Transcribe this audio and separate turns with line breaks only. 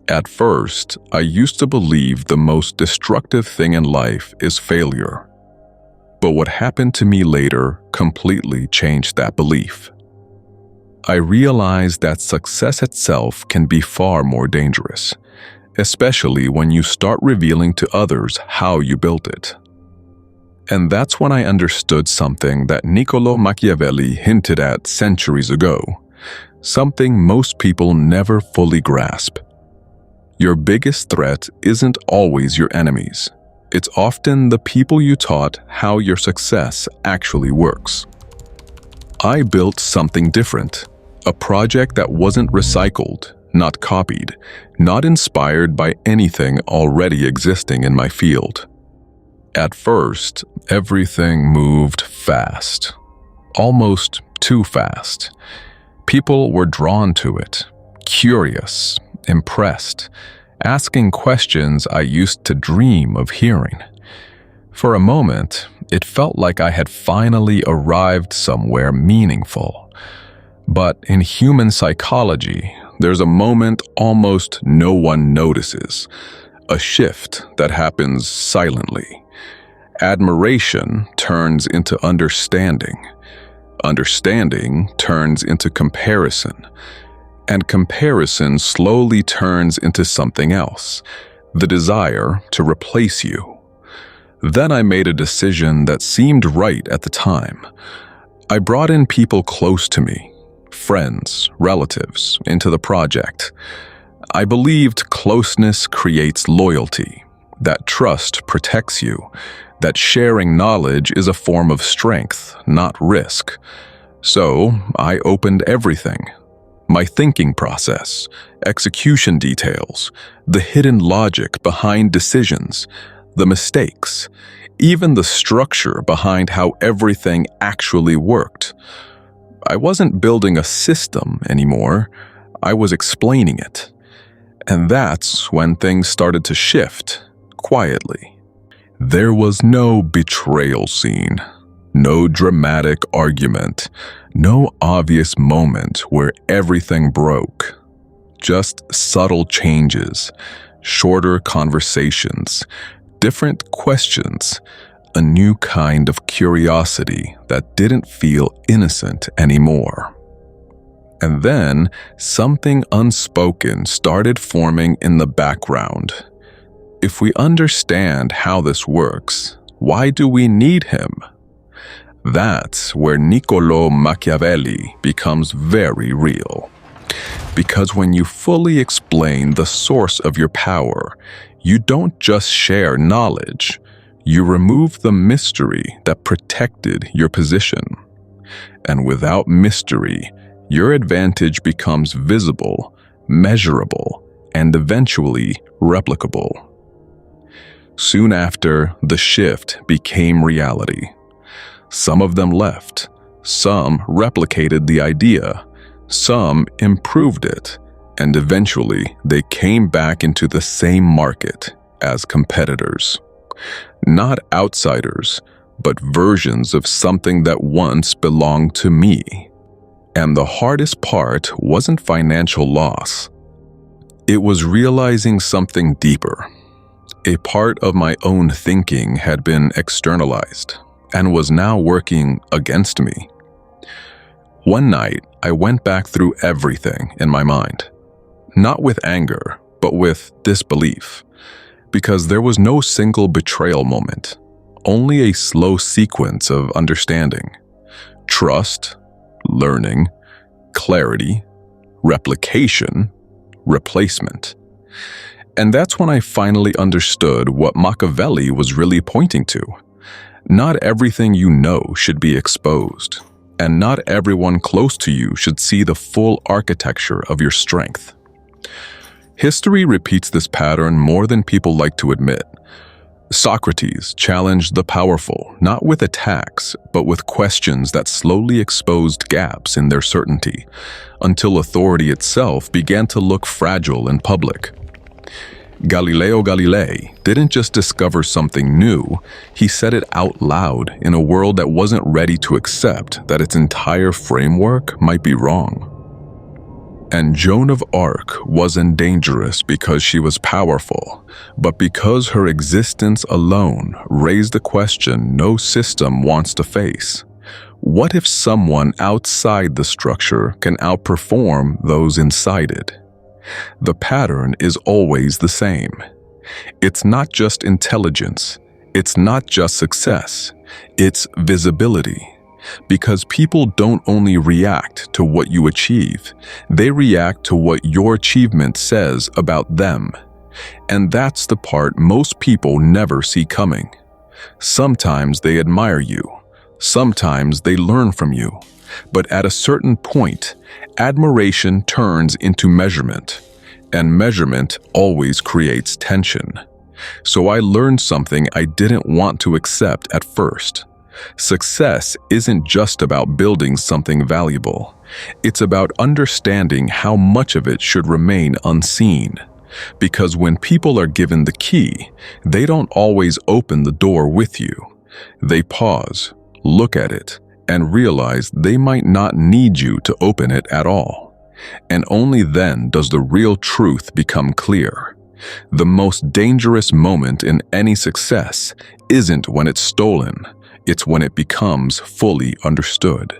At first, I used to believe the most destructive thing in life is failure. But what happened to me later completely changed that belief. I realized that success itself can be far more dangerous, especially when you start revealing to others how you built it. And that's when I understood something that Niccolo Machiavelli hinted at centuries ago, something most people never fully grasp. Your biggest threat isn't always your enemies. It's often the people you taught how your success actually works. I built something different, a project that wasn't recycled, not copied, not inspired by anything already existing in my field. At first, everything moved fast, almost too fast. People were drawn to it, curious, impressed, asking questions I used to dream of hearing. For a moment, it felt like I had finally arrived somewhere meaningful. But in human psychology, there's a moment almost no one notices, a shift that happens silently. Admiration turns into understanding. Understanding turns into comparison. And comparison slowly turns into something else, the desire to replace you. Then I made a decision that seemed right at the time. I brought in people close to me, friends, relatives, into the project. I believed closeness creates loyalty, that trust protects you, that sharing knowledge is a form of strength, not risk. So I opened everything. My thinking process, execution details, the hidden logic behind decisions, the mistakes, even the structure behind how everything actually worked. I wasn't building a system anymore, I was explaining it. And that's when things started to shift, quietly. There was no betrayal scene, no dramatic argument, no obvious moment where everything broke. Just subtle changes, shorter conversations, different questions, a new kind of curiosity that didn't feel innocent anymore. And then something unspoken started forming in the background. If we understand how this works, why do we need him? That's where Niccolo Machiavelli becomes very real. Because when you fully explain the source of your power, you don't just share knowledge, you remove the mystery that protected your position. And without mystery, your advantage becomes visible, measurable, and eventually replicable. Soon after, the shift became reality. Some of them left, some replicated the idea, some improved it, and eventually they came back into the same market as competitors. Not outsiders, but versions of something that once belonged to me. And the hardest part wasn't financial loss. It was realizing something deeper. A part of my own thinking had been externalized and was now working against me. One night, I went back through everything in my mind, not with anger, but with disbelief, because there was no single betrayal moment, only a slow sequence of understanding, trust, learning, clarity, replication, replacement. And that's when I finally understood what Machiavelli was really pointing to. Not everything you know should be exposed, and not everyone close to you should see the full architecture of your strength. History repeats this pattern more than people like to admit. Socrates challenged the powerful, not with attacks, but with questions that slowly exposed gaps in their certainty, until authority itself began to look fragile in public. Galileo Galilei didn't just discover something new, he said it out loud in a world that wasn't ready to accept that its entire framework might be wrong. And Joan of Arc wasn't dangerous because she was powerful, but because her existence alone raised a question no system wants to face. What if someone outside the structure can outperform those inside it? The pattern is always the same. It's not just intelligence, it's not just success, it's visibility. Because people don't only react to what you achieve, they react to what your achievement says about them. And that's the part most people never see coming. Sometimes they admire you, sometimes they learn from you, but at a certain point, admiration turns into measurement, and measurement always creates tension. So I learned something I didn't want to accept at first. Success isn't just about building something valuable. It's about understanding how much of it should remain unseen. Because when people are given the key, they don't always open the door with you. They pause, look at it, and realize they might not need you to open it at all. And only then does the real truth become clear. The most dangerous moment in any success isn't when it's stolen. It's when it becomes fully understood.